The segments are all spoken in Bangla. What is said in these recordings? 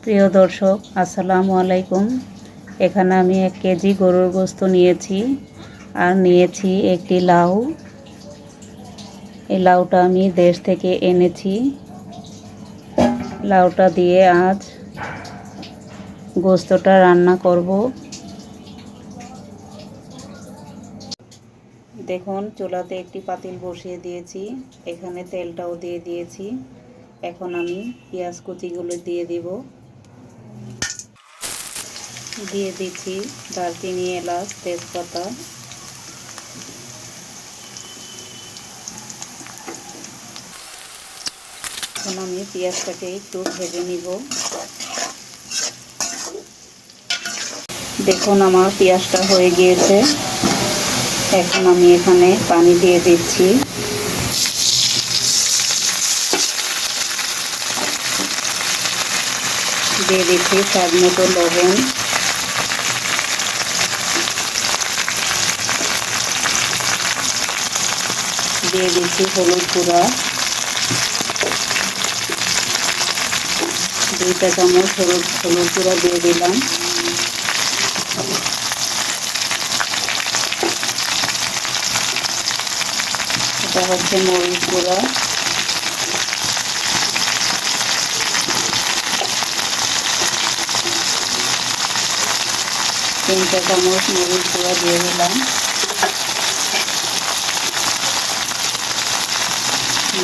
প্রিয় দর্শক, আসসালামু আলাইকুম। এখানে আমি 1 কেজি গরুর গোশত নিয়েছি আর নিয়েছি একটি লাউ। এই লাউটা আমি দেশ থেকে এনেছি। লাউটা দিয়ে আজ গোশতটা রান্না করব। দেখুন, চুলাতে একটি পাতিল বসিয়ে দিয়েছি, এখানে তেলটাও দিয়ে দিয়েছি। এখন আমি পেঁয়াজ কুচিগুলো দিয়ে দিব। দিয়ে দিচ্ছি দারচিনি, এলাচ, তেজপাতা। এখন আমি পেঁয়াজটাকে একটু ভেজে নিব। দেখুন, আমার পেঁয়াজটা হয়ে গিয়েছে। এখন আমি এখানে পানি দিয়ে দিচ্ছি। দিয়ে দিচ্ছি স্বাদ মতো লবণ। দিয়ে দিচ্ছি হলুদ গুঁড়া, 2 চা চামচ হলুদ গুঁড়া দিয়ে দিলাম। এটা হচ্ছে মরিচ গুঁড়া। তিন চা চামচ মরিচ গুঁড়া দিয়ে দিলাম।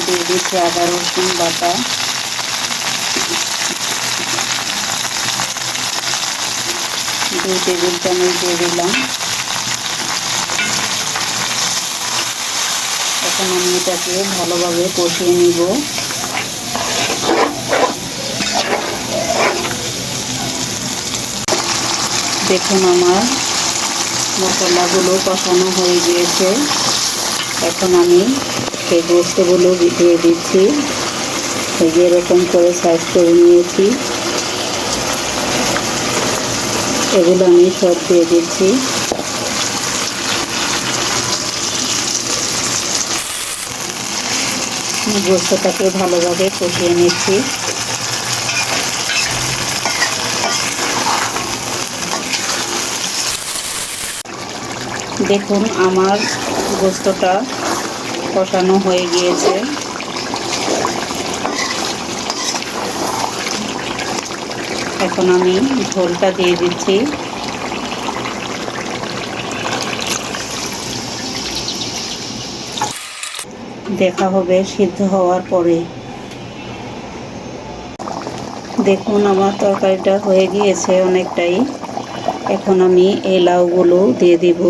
দিয়ে দিচ্ছি আদা রসুন বাটা। 2 টেবিল চামচ দিয়ে দিলাম। এখন আমি এটাকে ভালোভাবে কষিয়ে নিব। দেখুন, আমার মশলাগুলো কষানো হয়ে গিয়েছে। এখন আমি এই গোশতগুলো দিয়ে দিচ্ছি। এই যে এরকম করে সাইজ করে নিয়েছি, এগুলো আমি সব দিয়ে দিচ্ছি। গোশতটাকে ভালোভাবে কষিয়ে নিচ্ছি। দেখুন, আমার গোশতটা কষানো হয়ে গিয়েছে। এখন আমি ঝোলটা দিয়ে দিচ্ছি। দেখা হবে সিদ্ধ হওয়ার পরে। দেখুন, আমার তরকারিটা হয়ে গিয়েছে অনেকটাই। এখন আমি এই লাউগুলো দিয়ে দিব।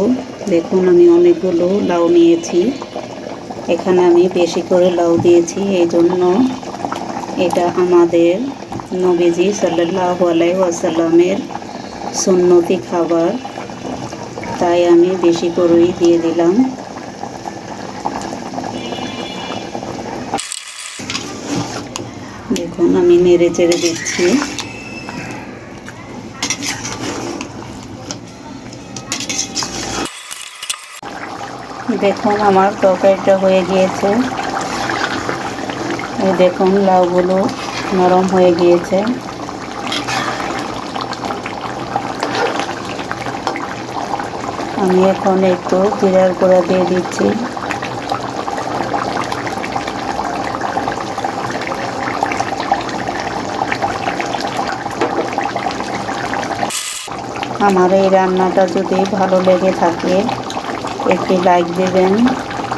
দেখুন, আমি অনেকগুলো লাউ নিয়েছি। এখানে আমি বেশি করে লাউ দিয়েছি, এই জন্য এটা আমাদের নবীজি সাল্লাল্লাহু আলাইহি ওয়াসাল্লামের সুন্নতি খাবার, তাই আমি বেশি করেই দিয়ে দিলাম। দেখুন, আমি নেড়ে চেড়ে দিচ্ছি। দেখুন, আমার তরকারিটা হয়ে গিয়েছে। এই দেখুন, লাউগুলো নরম হয়ে গিয়েছে। আমি এখন একটু জিরার গুঁড়া দিয়ে দিচ্ছি। আমার এই রান্নাটা যদি ভালো লেগে থাকে, একটি লাইক দেবেন,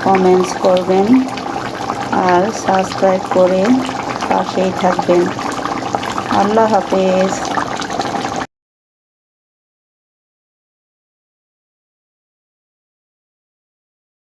কমেন্টস করবেন আর সাবস্ক্রাইব করে পাশেই থাকবেন। আল্লাহ হাফেজ।